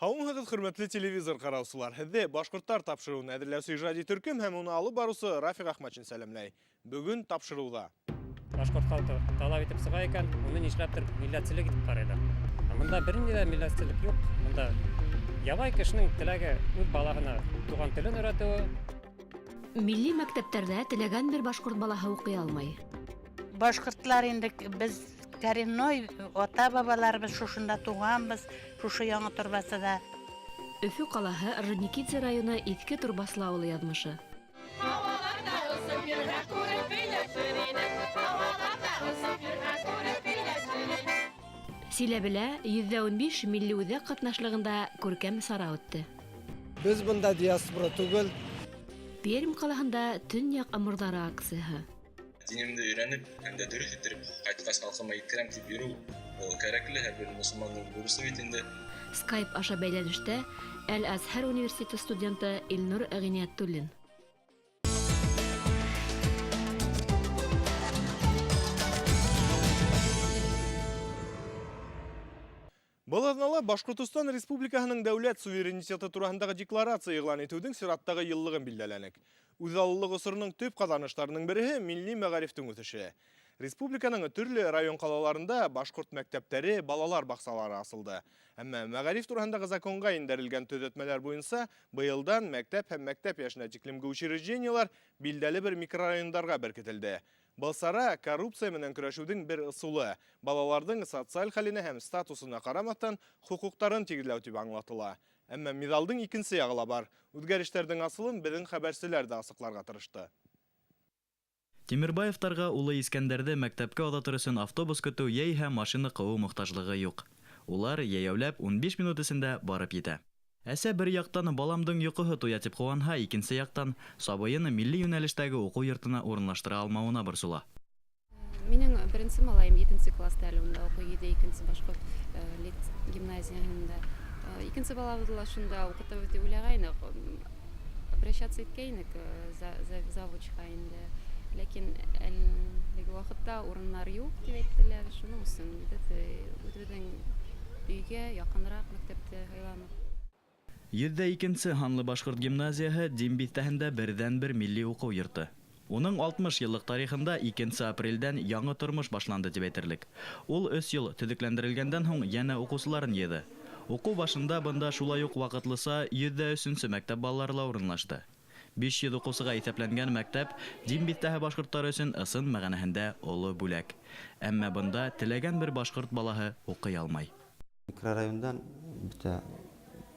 Хауңһығыз хөрмәтле телевизор караусылар. Һеҙҙе башҡорттар тапшырыуын әҙерләүсе ижади төркөм һәм уны алып барыусы Рафиҡ Ахматшин сәләмләй. Бөгөн тапшырыуҙа. Башҡорт халҡы талап итеп сыға икән, уны нишләптер милләтселек итеп ҡарайҙар. Бында бер ниндәй ҙә милләтселек юҡ. Бында ябай кешенең теләге үҙ балаһына туған телен өйрәтеүе. Милли мәктәптәрҙә теләгән бер башҡорт балаһы уҡый алмай. Башҡортлар инде без коренной ата-бабаларыбыҙ шушында туғанбыҙ, шушы Яңы Торбасыда. Өфө ҡалаһы Орджоникидзе районы Иҫке Турбаслы ауылы яҙмышы. Силәбелә 115 милли үҙәк ҡатнашлығында күркәм сара үтте. Без бында диаспора түгел. Пермь ҡалаһында Төньяҡ ымырҙары акцияһы. Dinimde öğrenip hem de dürüst ettirip kayıtkas kalkıma itirem tip yürü gerekli her bir Müslümanın burası bitinde. Skype аша бәйләнештә Әл-Азһар университеты студенты Илнур Ғиниәттуллин. Был аҙнала Башҡортостан Республикаһының дәүләт суверенитеты тураһындағы декларация иғлан итеүҙең сираттағы йыллығын билдәләнек. Үҙаллылыҡ осорының төп ҡаҙаныштарының береһе милли мәғарифтең үҫеше. Республиканың төрлө район ҡалаларында башҡорт мәктәптәре, балалар баҡсалары асылды. Әммә мәғариф тураһындағы законға индерелгән төҙәтмәләр буйынса, быйылдан мәктәп һәм мәктәп яшенә тиклемге учреждениелар билдәле бер микрорайондарға беркетелде. Был сара коррупция менән көрәшеүҙең бер ысулы. Балаларҙың социаль хәленә һәм статусына ҡарамаҫтан хоҡуҡтарын тигеҙләү тип аңлатыла. Әммә миҙалдың икенсе яғы ла бар. Үҙгәрештәрҙең асылын беҙҙең хәбәрселәр ҙә асыҡларға тырышты. Тимербаевтарға улы Искәндәрҙе мәктәпкә оҙатыр өсөн автобус көтөү йәиһә машина ҡыуыу мохтажлығы юҡ. Улар йәйәүләп 15 минут эсендә барып етә. Әсә бер яҡтан баламдың йоҡоһо туя тип ҡыуанһа, икенсе яҡтан сабыйын милли йүнәлештәге уҡыу йортона урынлаштыра алмауына борсола. Минең беренсе малайым 7-нче класста әле унда уҡый, 7-нче башҡорт гимназияһында. Икенсе балабыҙҙы ла шунда уҡытабыҙ дип уйлағайныҡ. Обращаться иткәйнек завучҡа инде. Ләкин әлеге ваҡытта урындар юҡ дип әйттеләр. Шуның өсөн үҙебеҙҙең өйгә яҡыныраҡ мәктәпте һайланыҡ. 102-нче һанлы башҡорт гимназияһы Дим биҫтәһендә берҙән-бер милли уҡыу йорто. Уның 60 йыллыҡ тарихында 2 апрелдән яңы тормош башланды дип әйтерлек. Ул 3 йыл төҙөкләндерелгәндән һуң йәнә уҡыусыларын йыйҙы. Уҡыу башында бында шулай уҡ ваҡытлыса 103-нче мәктәп балалары ла урынлашты. 500 уҡыусыға иҫәпләнгән мәктәп Дим биҫтәһе башҡорттары өсөн ысын мәғәнәһендә оло бүләк. Әммә бында теләгән бер башҡорт балаһы уҡый алмай. Микрорайондан бөтә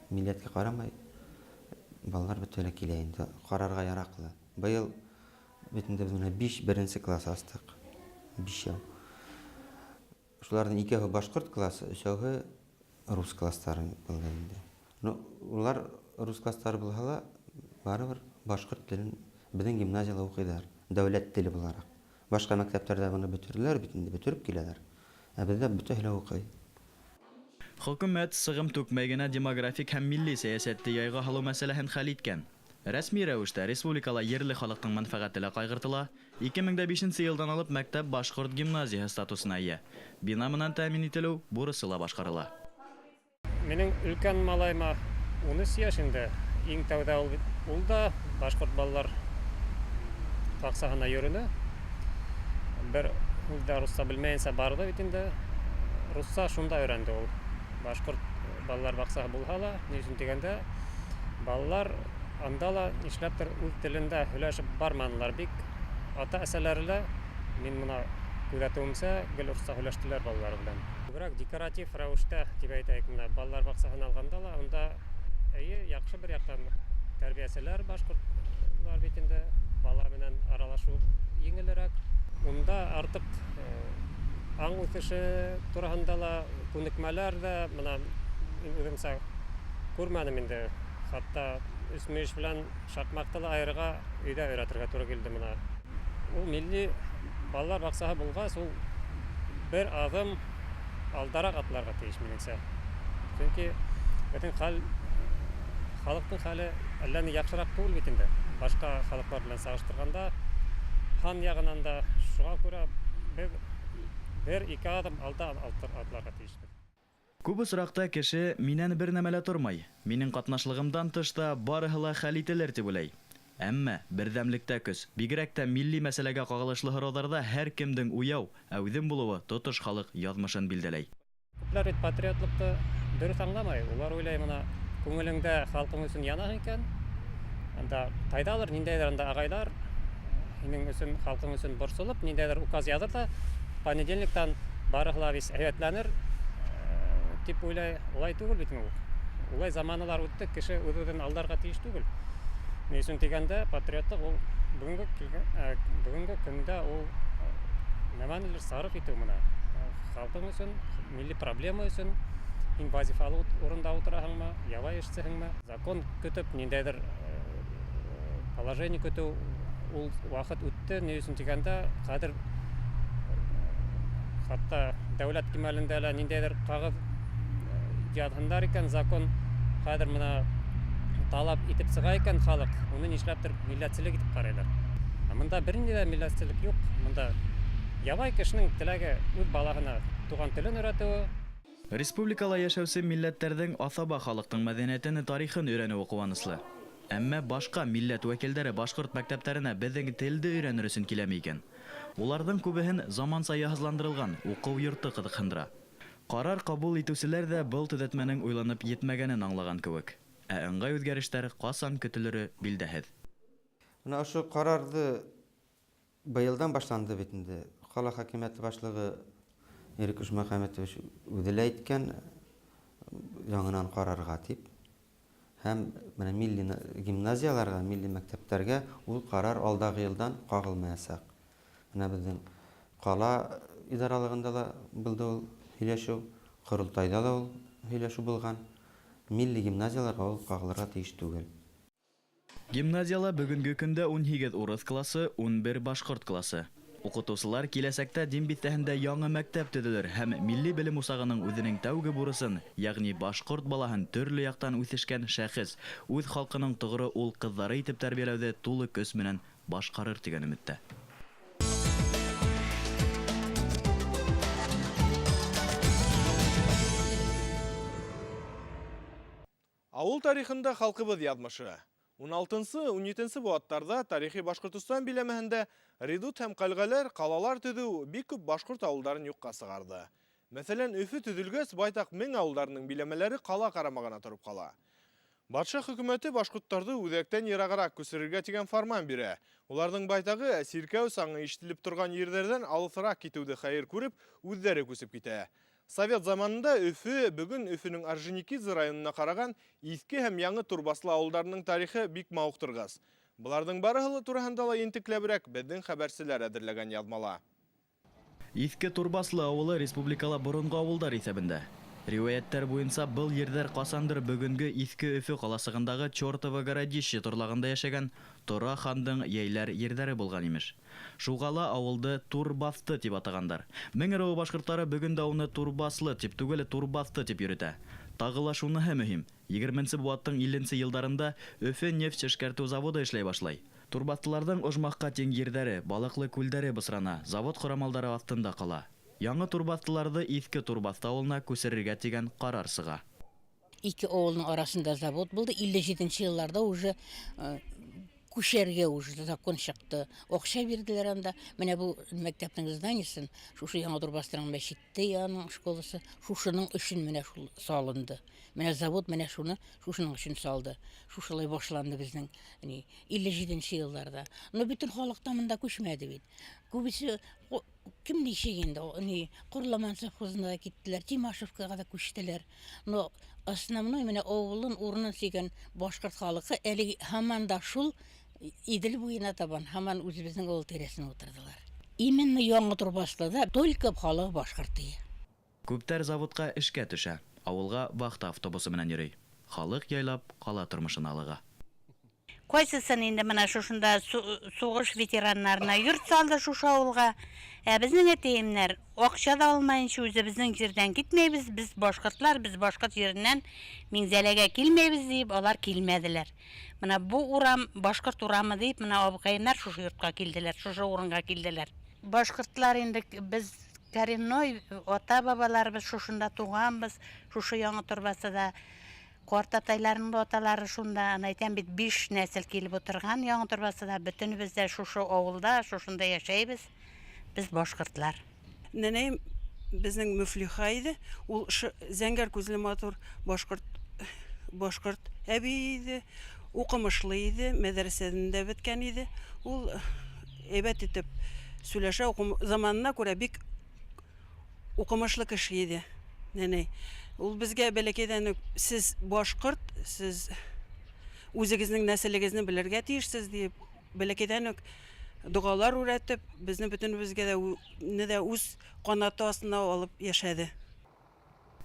милләткә ҡарамай балалар бөтәлә килә инде, ҡарарға яраҡлы. Быйыл бөтөндә беҙ 5 беренсе класс астыҡ. 5 йыл. Шуларҙың 2-һе башҡорт классы, 3-һе рус класстары булды инде. Улар рус класстары булһа ла, барыбер башҡорт телен беҙҙең гимназияла уҡыйҙар, дәүләт теле булараҡ. Башҡа мәктәптәрҙә быны бөтөрөләр бит инде, бөтөрөп киләләр. Ә беҙҙә бөтәһе лә уҡый. Хөкүмәт сығым түкмәй генә демографик һәм милли сәйәсәтте яйға һалыу мәсьәләһен хәл иткән. Рәсми рәүештә республикала ерле халыҡтың мәнфәғәте лә ҡайғыртыла. 2005 йылдан алып мәктәп башҡорт гимназияһы статусына ия. Бина менән тәьмин ителеү бурысы ла башҡарыла. Минең өлкән малайыма 13 йәшендә иң тәүҙә ул да башҡорт балалар баҡсаһына йөрөнө. Бер ул да русса белмәйенсә барҙы бит инде. Русса шунда өйрәнде ул. Башҡорт балалар баҡсаһы булһа ла, ни өсөн тигәндә, балалар анда ла нишләптер үҙ телендә һөйләшеп барманылар бик. Ата-әсәләре лә, мин бына күҙәтеүемсә, гел русса һөйләштеләр балалар белән. Күберәк декоратив рәүештә дип әйтәйек, менә балалар баҡсаһын алғанда ла, унда яҡшы бер яҡтан тәрбиәселәр башҡортлар бит инде, бала менән аралашыу еңелерәк. Унда артыҡ аң үҫеше тураһында ла күнекмәләр ҙә, мына үҙемсә күрмәнем инде. Хатта өсмөйөш белән шаҡмаҡты ла айырға өйҙә өйрәтергә тура килде мына. Ул милли балалар баҡсаһы булғас, ул бер аҙым алдараҡ атларға тейеш минеңсә. Сөнки беҙҙең халыҡтың хәле әллә ни яҡшыраҡ түгел бит инде. Башҡа халыҡтар белән сағыштырғанда, хан яғынан да шуға күрә бер 2 аҙым алда атларға тейешбеҙ. Күп осракта кеше минән бер нәмәлә тормай. Минең катнашлыгымдан тышта барыһы ла хәл ителер дип уйлый. Әмма бердәмлектә көс, бигрәк тә милли мәсьәләгә кагылышлы һорауларда һәр кемдең уяу, әүдем булуы тотыш халык язмышын билдәләй. Күпләр бит патриотлыкты дөрес аңламай. Улар уйлай, мына күңелеңдә халкың өчен янах икән. Анда кайдалыр ниндәйдер анда агайлар синең өчен, халкың өчен борчылып, ниндәйдер указ языр да, понедельниктан барыгла вис әйәтләнер дип уйлай. Улай түгел бит ул. Улай заманалар үтте, кеше үз-үзен алдарга тиеш түгел. Ни өчен дигәндә, патриотлык ул бүгенге көндә ул нәмәнелер сарыф итү менә. Халкың өчен, милли проблема өчен һин вазифалы урында утыраһыңмы, ябай эшсеһеңме, закон көтеп, ниндәйдер положение көтү ул вакыт үтте. Ни өчен дигәндә, хәзер хатта дәүләт кимәлендә лә ниндәйдер кагыз язгандар икән, закон хәзер менә талап итеп сыга икән халык, уны нишләптер милләтчелек итеп карыйлар. Монда бернинди дә милләтчелек юк. Монда ябай кешенең теләге үз балаһына туган телен өйрәтүе. Республикала яшәүче милләттәрнең асаба халыктың мәдәниятен, тарихын өйрәнүе куанычлы. Әмма башка милләт вәкилләре башкорт мәктәпләренә безнең телде өйрәнер өчен киләме икән? Уларның күбеһен заманса яһазландырылган уку йорты кызыксындыра. Карар кабул итүчеләр дә был төзәтмәнең уйланып йетмәгәнен аңлаган кебек. Ыңгай үзгәрештәр касан көтелере билдәһез. Менә ошо карарды быелдан башланды бит инде. Кала хакимияте башлыгы Эрик Ушмөхәмәтович үзе әйткән яңынан карарга дип. Һәм менә милли гимназияларга, милли мәктәпләргә ул карар алдагы елдан кагылмаячак. Менә безнең кала идаралыгында да булды ул һөйләшү, Корылтайда да ул һөйләшү булган. Милли гимназияларга ул кагылырга тиеш түгел. Гимназияла бүгенге көндә 18 урыс классы, 11 башкорт классы. Укытучылар киләсәктә дин бистәһендә яңа мәктәп төзелер һәм милли белем усагының үзенең тәүге бурысын, ягъни башкорт балаһын төрле яктан үсешкән шәхес үз халкының тугры ул кызлары итеп тәрбияләүдә тулы көс менән башкарыр дигән өметтә. Авыл тарихында халкыбыз язмышы. 16-17 буаттарда тарихи Башкортстан биләмәһендә редут һәм калгалар, калалар төзү бик күп башкорт авылдарын юкка сыгарды. Мәсәлән, Өфе төзелгәч, байтак 1000 авылларның биләмәләре кала карамагына торып кала. Батша хөкүмәте башкортларны үзәктән ераграк күчерергә дигән фарман бирә. Уларның байтагы сиркәү саңы ишетелеп торган ерләрдән алысрак китүде хәер күреп, үзләре күсеп китә. Совет заманында Өфе, бүгін Өфенең Орджоникидзе районына караган иске һәм яңы турбаслы авылларның тарихы бик мауктыргыс. Буларның барыһы турында ла ентекләбрәк безнең хәбәрчеләр әзерләгән язмала. Иске турбаслы авылы республикала борынгы авылдар исәбендә. Риваяттар буенча был ердер касандыр бүгенге Иске Өфе каласыгындагы Чёртово городище турлагында яшәгән Тора хандың яйлар ердәре булган имеш. Шугала авылды Турбасты дип атагандар. Меңероу башкортлары бүгендә уны Турбаслы дип түгел, Турбасты дип йөртә. Тагыла шуныһы мөһим. 20нче буаттың 50нче елларында Өфе нефть эшкәртү заводы эшләй башлай. Турбастыларның ожмакка тең ердәре, балыклы күлдәре бысрана, завод корамалдары астында кала. Яңа турбастыларды Иске Турбасты авылына күчерергә дигән карар сыга. Ике авылның арасында завод булды. 57нче елларда уже күчәргә уже закон чыкты. Акча бирделәр анда. Менә бу мәктәпнең зданиесен, шушы яңа Турбастының мәчете яның школасы, шушының өчен менә шул салынды. Менә завод менә шушының өчен салды. Шушылай башланды безнең 57нче елларда. Но бүтән халыкта монда күчмәде бит. Күбесе кем ничегенде, Курламан совхозына киттеләр, Тимашевкага да күчтеләр. Но основной менә авылын урынын сөйгән башкорт халкы әле һаман да шул Идел буена табан һаман үзебезнең авыл тирәсенә утырдылар. Именно яңа Турбаслыда только халык башкорты. Күптәр заводка эшкә төшә. Авылга вахта автобусы менән йөри. Халык яйлап кала тормышын алыга. Кайсысын инде менә шушында сугыш ветераннарына йорт салды шушы авылга. Безнең әтиемнәр акча да алмаенча үзебезнең җирдән китмәйбез, без башкортлар, без башкорт җиреннән Миңзәләгә килмәйбез дип, алар килмәделәр. Менә бу урам башкорт урамы дип, менә абыкайнар шушы йортка килделәр, шушы урынга килделәр. Башкортлар инде без коренной ата-бабаларыбыз шушында туганбыз, шушы яңа Турбасыда. Картатайларның да аталары шунда, әйтәм бит 5 нәсел килеп утырган яңа Турбасыда. Бөтенебез дә шушы авылда, шушында яшәйбез. Без башкортлар. Нәнәем безнең Мөфлиха иде. Ул зәңгәр күзле матур башкорт әби иде. Укымышлы иде, мәдрәсәдә беткән иде. Ул әйбәт итеп сөйләшә, заманына күрә бик укымышлы кеше иде. Нәнәй, ул безгә бәләкәйдән сез башкорт, сез үзегезнең нәселегезне белергә тиешсез дип, бәләкәйдән дугалар үрәтеп, безне бөтенебезгә дә үз канаты астына алып яшәде.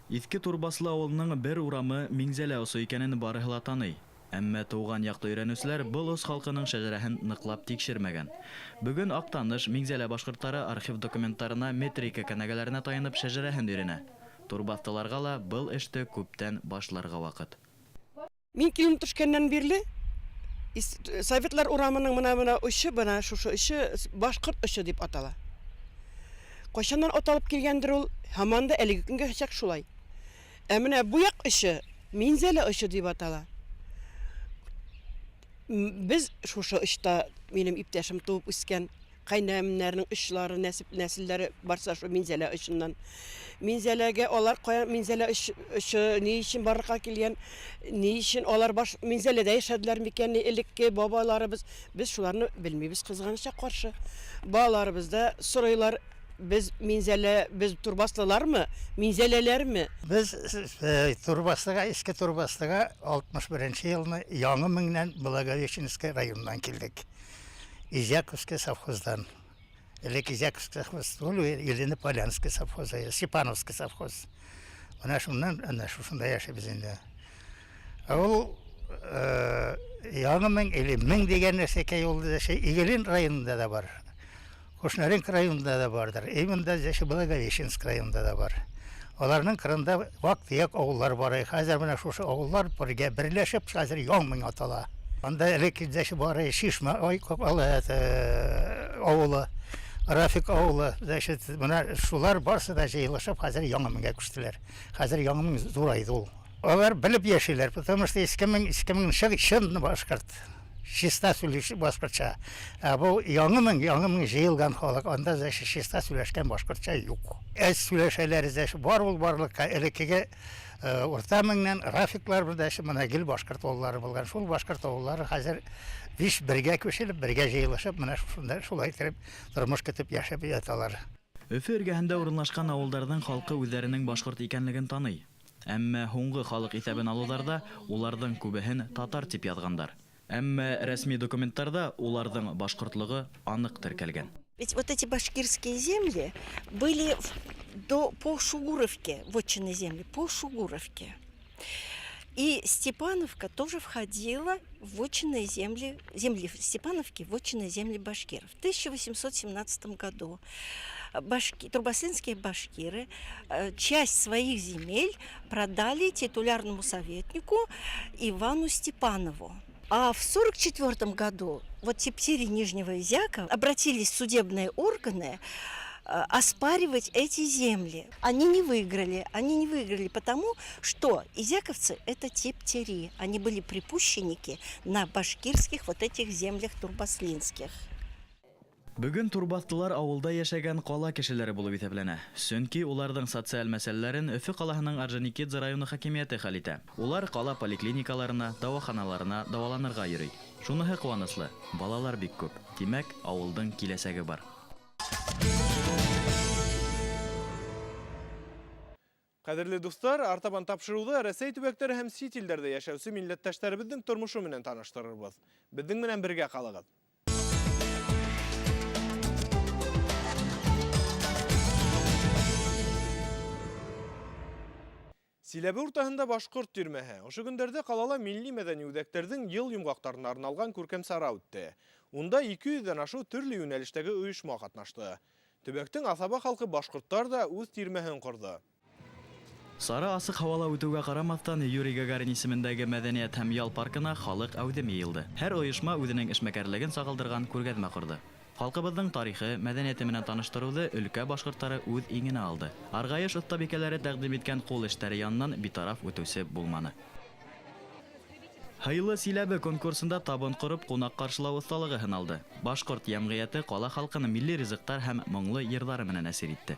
Иске Турбаслы авылының бер урамы Миңзәлә осы икәнен барыһы ла таный. Әмма туган якты өйрәнүсләр был ос халкының шәҗәрәһен ныклап тикшермәгән. Бүген Актаныш Миңзәлә башкортлары архив документларына, метрика кенәгәләренә таянып шәҗәрәһен өйрәнә. Турбастыларга ла был эште күптән башларга вакыт. Мин килеп төшкәннән бирле Советлар урамының менә үше, менә шушы үше башкорт үше дип атала. Кайчаннан аталып килгәндер ул, һаман да әлеге көнгә чак шулай. Ә менә бу як үше Миңзәлә үше дип атала. Без шушы ышта минем иптәшем туып үскән кайнәмнәрнең ышлары, нәселләре барса шу Миңзәлә ышыннан. Миңзәләгә алар кая Миңзәлә ышы ни өчен барырга килгән, ни өчен алар Миңзәләдә яшәделәр микән элекке бабаларыбыз, без шуларны белмибез кызганыча каршы. Балаларыбызда сорыйлар, biz Миңзәлә, biz Турбаслылармы, Миңзәләләрме? Biz Турбастыга, иске Турбастыга 61 елны Яңы Меңнән Благовещенский районынан килдек. Изяковский совхоздан. Элек Изяковский совхоз, ул Елена Полянский совхозы, Степановский совхоз. Менә шуннан, ана шушында яшәбез инде. Ул Яңы Мең или Мең дигән нәрсәкә юлда Игелин районында да бар. Кушнаренко районында да бардыр. Именно Благовещенск районында да бар. Аларның кырында вак-төяк авыллар бар. Хәзер менә шушы авыллар берләшеп, хәзер Яңы Мең атала. Анда элек бар Шишма авылы, Рафик авылы, менә шулар барсы да җыелышып, хәзер Яңы Меңгә күчтеләр. Хәзер Яңы Мең зурайды ул. Алар белеп яшиләр, потому что 2000 чын башкорт. Чиста сөйлеши башкортча. Бу Яңы Мең җыелган халык, анда чиста сөйләшкән башкортча юк. Сөйләшәләр бар ул барлыкка элеккеге Урта Меңнән Рафиклар белән менә гел башкорт авыллары булган. Шул башкорт авыллары хәзер бергә күчелеп, бергә җыелышып, менә шунда шулай итеп тормыш көтеп яшәп яталар. Өфе эргәһендә урынлашкан авылларның халкы үзләренең башкорт икәнлеген таный. Әмма һуңгы халык исәбен алуларда уларның күбеһен татар дип язганнар. Әмма рәсми документларда уларның башкортлыгы анык теркәлгән. Ведь вот эти башкирские земли были по Шугуровке, вотчинной земли, по Шугуровке. И Степановка тоже входила в вотчинные земли Степановки, в вотчинные земли башкиров. В 1817 году турбаслинские башкиры часть своих земель продали титулярному советнику Ивану Степанову. А в 1944 году вот тептири Нижнего Изяка обратились в судебные органы оспаривать эти земли. Они не выиграли, потому что изяковцы – это тептири. Они были припущенники на башкирских вот этих землях турбаслинских. Бүген Турбастылар авылда яшәгән кала кешеләре булып исәпләнә. Чөнки уларның социаль мәсьәләләрен Өфе калаһының Орджоникидзе районы хакимияте хәл итә. Улар кала поликлиникаларына, дәваханаларына дәваланырга йөри. Шуныһы куанычлы, балалар бик күп. Димәк, авылның киләсәге бар. Кадерле дуслар, артабан тапшыруда Рәсәй төбәкләре һәм чит илләрдә яшәүче милләттәшләребезнең тормышы менән таныштырырбыз. Безнең менән бергә калыгыз. Силәбе уртаһында башкорт төрмәһе. Ошо көндәрдә калала милли мәдәни үзәкләрнең ел йомгакларына арналган күркәм сара үтте. Унда 200-дән ашу төрле юнәлештәге оешма катнашты. Төбәктең асаба халкы башкортлар да үз төрмәһен корды. Сара асык һавала үтүгә карамастан Юрий Гагарин исемендәге мәдәният һәм ял паркына халык әүдем йыелды. Һәр оешма үзенең эшмәкәрлеген сагылдырган күргәзмә корды. Халкыбыздың тарихы, мәдәнияте менән таныштыруды өлкә башкортлары үз иңенә алды. Аргаеш остабикәләре тәкъдим иткән кул эшләре яннан битараф үтүсе булманы. Хыйлы Силәбе конкурсында табын корып кунак каршылау осталыгы һыналды. Башкорт җәмгыяте кала халкын милли ризыктар һәм моңлы йырлары менән әсир итте.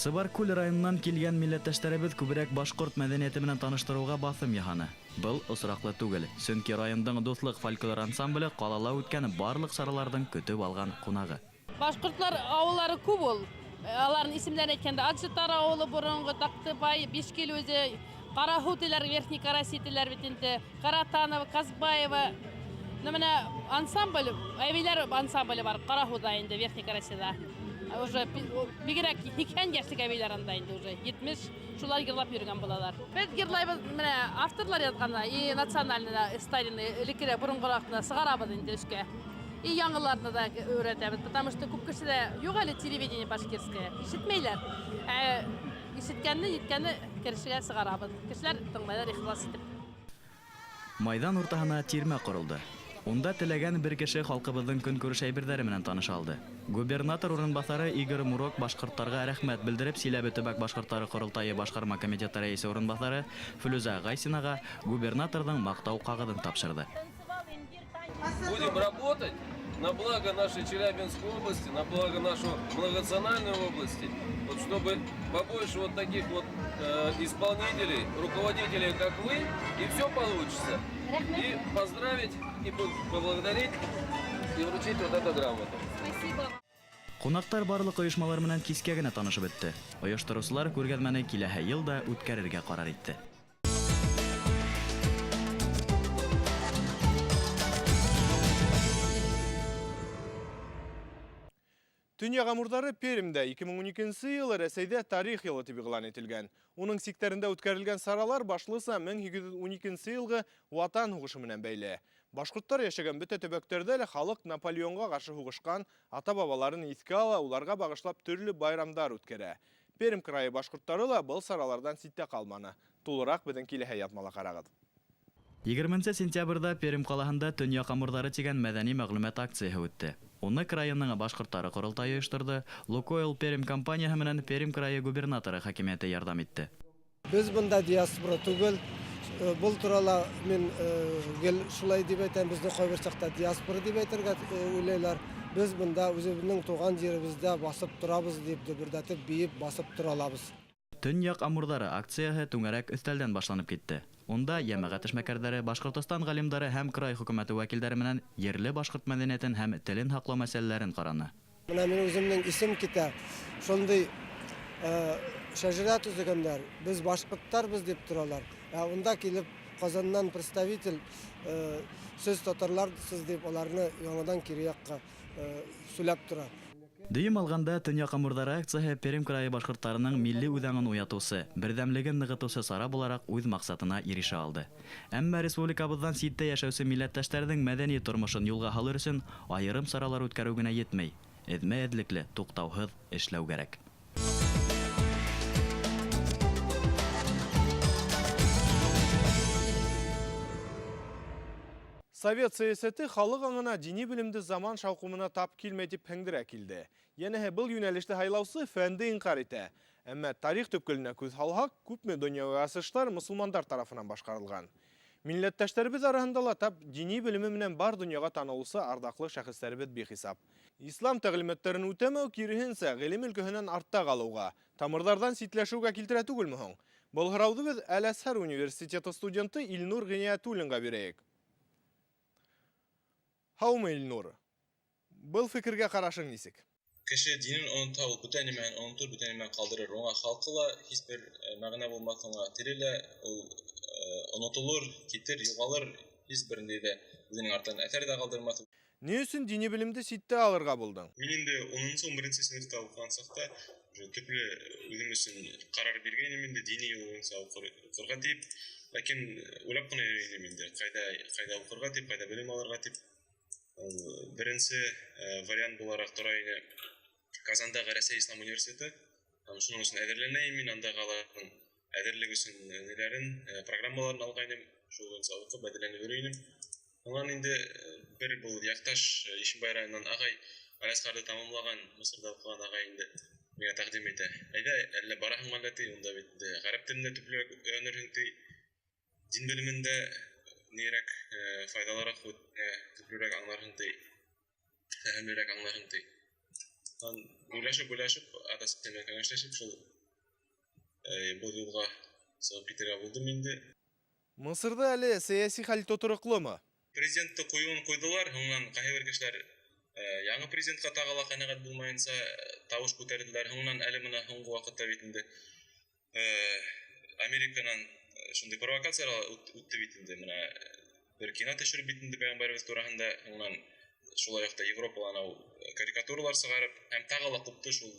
Сыбаркүл районынан килгән милләттәшләребез күбрәк башкорт мәдәнияте менән таныштыруга басым яһаны. Был осраклы түгел, чөнки райондың дуслык фольклор ансамбле калала үткән барлык саралардан көтүп алган кунагы. Башкортлар авыллары күп ул. Аларның исемләрен әйткәндә Аджитар авылы, Борынгы, Тактыбай, Бишкел үзе, Карахутилар, Верхний Караситилар бит инде, Каратанова, Казбаева. Менә ансамбль, әбиләр ансамбле бар Карахуда инде, Верхний Карасида. Уже бигрәк 80 яшьлек әбиләр анда инде уже 70 шулар йырлап йөргән булалар. Без йырлайбыз, менә авторлар язганна, и национальный старинный элеккерәк борынгыракны сыгарабыз инде эшкә. И яңаларны да өйрәтәбез, потому что күп кешедә юк әле телевидение башкирское, ишетмәйләр. Ишеткәнне, җиткәнне керешегә сыгарабыз. Кешеләр тыңлайлар ихлас итеп. Майдан уртаһына тирмә корылды. Унда теләгән бер кеше халкыбызның көнкүреш әйберләре менән таныша алды. Губернатор урынбасары Игорь Мурок башкортларга рәхмәт белдереп, Силәбе төбәк башкортлары корылтайы башкарма комитеты рәисе урынбасары Флүзә Гайсинага губернаторның мактау кагыдын тапшырды. Будем работать на благо нашей Челябинской области, на благо нашей многонациональной области, вот чтобы побольше вот таких вот исполнителей, руководителей, как вы, и все получится. И поздравить, и поблагодарить, и вручить вот эту грамоту. Спасибо. Кунактар барлык оешмалар менән кискә генә танышып бетте. Оештыручылар күргәзмәне киләһе елда үткәрергә карар итте. Дөнья гамурлары Пермдә 2012 елы Рәсәйдә тарих елы дип игълан ителгән. Уның сиктерендә үткәрелгән саралар башлыса 1812 елгы Ватан һугышы менән бәйле. Башкортлар яшәгән бөтә төбәкләрдә лә халык Наполеонга каршы һугышкан, ата-бабаларын искә ала, уларга багышлап төрле байрамдар үткәрә. Перм крае башкортлары да был саралардан ситтә калманы. Тулырак безнең киләһе ятмала карагыз. 20 сентябрьдә Перм калаһында Дөнья гамурлары дигән мәдәни мәгълүмат акциясе үтте. Уны крайының башкортлары корылтайы оештырды, Лукойл Перм компанияһы менән Перм крае губернаторы хакимияте ярдәм итте. Без монда диаспора түгел, бұл турала мен шулай дип әйтәм, безне кайбер чакта диаспора дип әйтергә уйлайлар. Без монда үзебезнең туган җиребездә басып торабыз дип дөбердәтеп биеп басып тора алабыз. Төньяк амурлары акцияһы түңәрәк өстәлдән башланып китте. Онда җәмәгать эшмәкәрләре, Башкортстан галимдары һәм край хөкүмәте вәкилләре менән ерле башкорт мәдәниятен һәм телен һаклау мәсьәләләрен караны. Менә минем үземнең исем китә. Шундый шәҗәрә төзегәннәр. Без башкортларбыз дип торалар. Онда килеп Казаннан представитель сез татарларсыз дип аларны яңадан кире якка сүләп тора. Дүйім алганда Төньяк амурлары акцияһы Перм крае башкортларының милли үҙәңен уятыусы, бердәмлеген ныгытыусы сара буларак үҙ максатына ирешә алды. Әмма республикабыздан ситтә яшәүсе милләттәшләрнең мәдәни тормышын юлга һалыр өчен айырым саралар үткәрү генә етмәй, эҙмә-эҙлекле, туктаусыз эшләү кирәк. Совет сәясәте халык аңына дини белемде заман шаукымына тап килмәй дип һәңдерә килде. Янәһе был юнәлештә хайлаусы фәнде инкар итә. Әмма тарих төпкеленә күз һалһак, күпме дөньяви асыштар мусулмандар тарафынан башкарылган. Милләттәшләребез арасында ла тап дини белеме менән бар дөньяга танылусы ардаклы шәхесләребез бихисап. Ислам тәгълиматларын үтәмәү киресенчә гыйлем өлкәһеннән артта калуга, тамырлардан ситләшүгә килтерә түгелме һуң? Был һорауды без Әл-Азһар университеты студенты Илнур Гыниятуллинга бирәйек. Һаумы Илнур. Был фикергә карашың нисек? Кеше динен оныта, ул бүтән нәмән онытыр, бүтән нәмән калдырыр. Оңа халкыла һичбер мәгънә булмасынга тирелә, ул онытылыр, китер, югалыр, һичберендә дә үзенең артын әсәр дә калдырмас. Ни өчен дини белемде ситтә алырга булдың? Мин инде 10-11 сыйныфта укыган сакта төпле үзем өчен карар биргән инде дини юлын саукырга дип, Ләкин уйлап кына йөрим инде. Кайда укырга дип, кайда белем алырга дип. Беренче вариант буларак тора иде Казандагы Россия Ислам университеты. Шуның өчен әзерләнәм мин, анда аларның әзерлек өчен ниләрен, программаларын алгайным, шул буенча укып әзерләнеп йөрим. Аннан инде бер бул якташ Ишимбай районунан агай Аляскарды тамамлаган, Мисырда укыган агай инде миңа тәкъдим итә. Әйдә, әллә бараһың әллә ти, унда бит гарәп телендә төплерәк өйрәнерһең ти, дин белемендә нирәк файдалырак төплерәк аңларһың ти, фәһемлерәк аңларһың ти. Уйлашып, адасып кәңәшләшеп, шул бу юлга сыгып китәргә булдым инде. Мисырда әле сәяси хәл тотырыклымы? Президентты куюын куйдылар, һуңнан кайбер кешеләр яңа президентка тагыла канәгать булмаенча тавыш күтәрделәр. Һуңнан әле менә һуңгы вакытта бит инде Американан шундый провокациялар үтте бит инде. Менә бер кино төшереп бит инде Пәйгамбәрбез тураһында, һуңнан шулай ук Европада карикатуралар сыгарып, һәм тагыла купты шул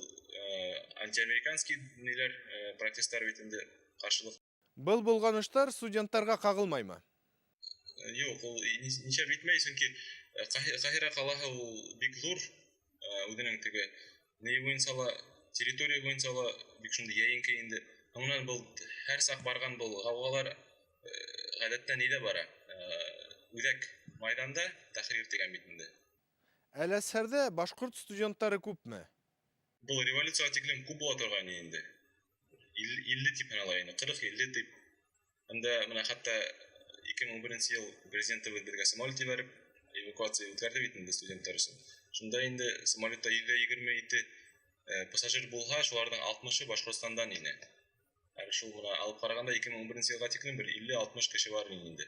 антиамериканский ниләр протестлар бит инде каршылык. Был булганыштар студентларга кагылмаймы? Юк, ул ничә битмәй, чөнки Каһира калаһы ул бик зур, үзенең теге ни буенча территория буенча бик шундый яйынкы инде. Аңнан бул һәр сак барган бул гаугалар гадәттә нидә бара? Үзәк майданда тахрир дигән бит инде. Әл-Әсхәрдә башкорт студентлары күпме? Бул революция тиклем күп була торган инде. 50 тип аналайны, 40-50 тип. Анда менә хәтта 2011 ел президенты безгә самолет җибәреп эвакуация үткәрде бит инде студентлар өчен. Шунда инде самолетта 127 пассажир булса, шуларның 60-ы Башкортстандан ине. Әле шул менә алып караганда 2011 елга тиклем бер 50-60 кеше бар инде.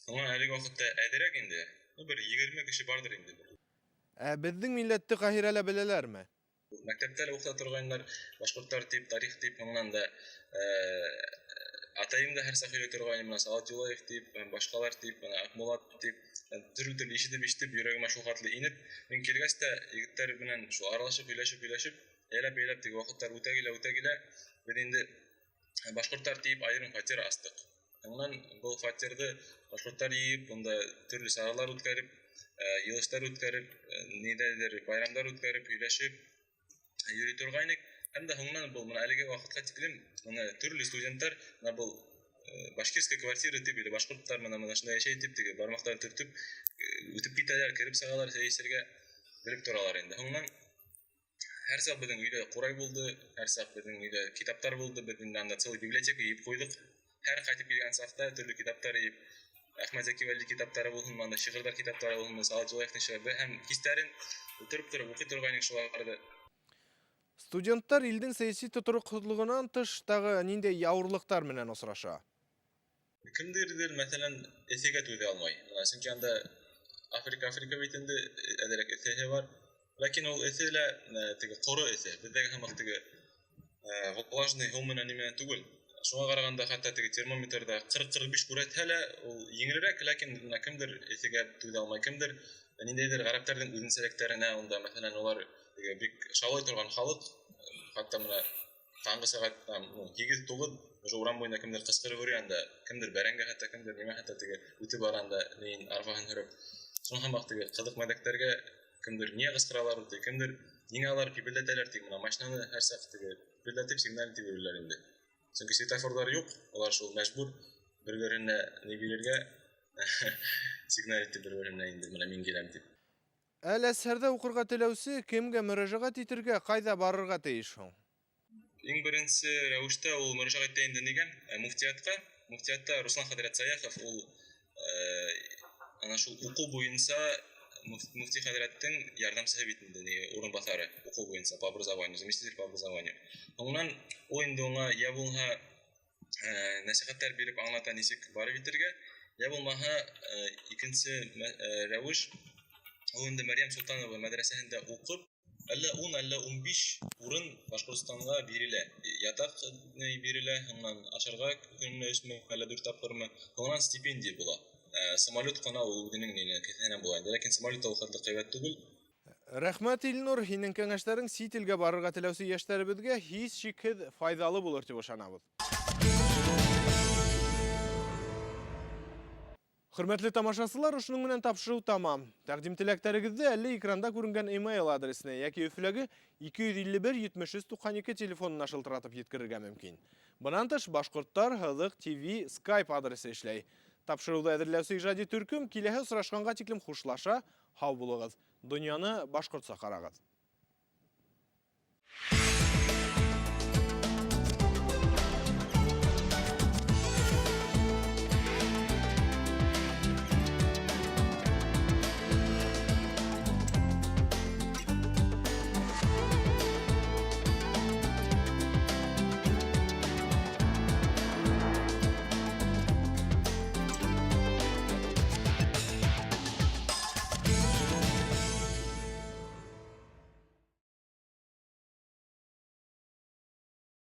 Аңа әлеге вакытта әдерәк инде, бер 20 кеше бардыр инде. Безнең милләтте Каһирәлә беләләрме? Мәктәптә укыта торганнар, башкортлар дип, тарих дип, аңнан да атайым да һәр сахилә торган, менә Салат Юлаев дип, башкалар дип, менә Акмулат дип, төрле ишетеп йөрәгемә шул хатлы инеп, мин килгәч тә егетләр белән шул аралашып, сөйләшеп, яйлап теге вакытлар үтә килә, без инде башкортлар дип аерым фатир астык. Аңнан бу фатирды башкортлар йып, монда төрле саралар үткәреп, йылыштар үткәреп, нидәдер байрамдар үткәреп, сөйләшеп йөри торгайнык. Һәм дә һуңнан бу менә әлеге вакытка тиклем менә төрле студентлар менә бу башкирская квартира дип, или башкортлар менә шунда яшәй дип, теге бармактарын төртеп үтеп китәләр, кирип сагалар, сәясәргә белеп торалар инде. Һуңнан һәр сак безнең өйдә курай булды, һәр сак безнең өйдә китаптар булды, безнең анда целый библиотека йып куйдык. Һәр кайтып килгән сакта төрле китаптар йып, Әхмәт Зәки Вәли китаптары булсын, монда шигырьләр китаптары булсын, Салат Юлаевның шигырьләре һәм хистәрен утырып укый торган шуларда. Студентлар илдин сәяси тотырыклыгынан тыш тагы ниндәй явырлыктар менән осраша? Кемдердер, мәсәлән, эсегә түзә алмай. Чөнки анда Африка бит инде әдәрәк эсеһе бар. Ләкин ул эсәлә теге коры эсә. Бездәге һәм теге влажный гомон аниме түгел. Шуңа караганда хәтта теге термометрда 40-45 күрсәтсә лә, ул еңелрәк, ләкин кемдер эсегә түзә алмай, кемдер ниндәйдер гарәпләрнең үзенчәлекләренә, анда мәсәлән улар бик шаулай торган халык, хәтта менә таңгы сәгать 8-9 уже урам буенда кемдер кычкырып йөри анда, кемдер бәрәңгә хәтта кемдер нимә хәтта теге үтеп барганда нин арфаһын хөреп. Шуңа һәм теге кызык мәдәктәргә кемдер не кычкыралар, кемдер ниңә алар пибелдәтәләр, теге менә машинаны һәр сак теге пибелдәтеп сигнал итеп йөриләр инде. Чөнки светофорлар юк, алар шул мәҗбүр бер-беренә ни бирергә сигнал итеп бер-беренә инде менә мин киләм дип. Әл-Әсхәрдә укырга теләүсе кемгә мөрәҗәгать итәргә, кайда барырга тиеш һуң? Иң беренче рәвештә ул мөрәҗәгать итә инде нигә? Муфтиятка. Муфтиятта Руслан Хәдрәт Саяхов ул ана шул уку буенча муфти хәдрәттең ярдәмчесе бит инде, урынбасары уку буенча по образованию, заместитель по образованию. Оннан ул инде аңа я булса насихаттар биреп аңлата ничек барып итәргә, я булмаһа икенче рәвеш ул инде Мәрьям Султанова мәдрәсәсендә укып, әллә 10, әллә 15 урын Башкортстанга бирелә. Ятак бирелә, һәм ашарга көненә 3 мең, әллә 4 тапкырмы, һәм стипендия була. Самолет кына ул үзенең кесәнә була инде, ләкин самолет ул хәтле кыйбат түгел. Рәхмәт, Илнур, һинең кәңәшләрең сит илгә барырга теләүсе яшьләребезгә һич шикһез файдалы булыр дип ышанабыз. Хөрмәтле тамашасылар, ушуның менән тапшыру тамам. Тәкъдим теләктәрегезне әле экранда күренгән email адресына яки Өфләге 251-73-92 телефонына шылтыратып yetkерергә мөмкин. Бынан тыш Башкорттар Хызык ТВ Skype адресы эшләй. Тапшыруды әзерләүче иҗади төркем киләһе сорашканга тиклем хушлаша, һау булыгыз. Дөньяны башкортса карагыз.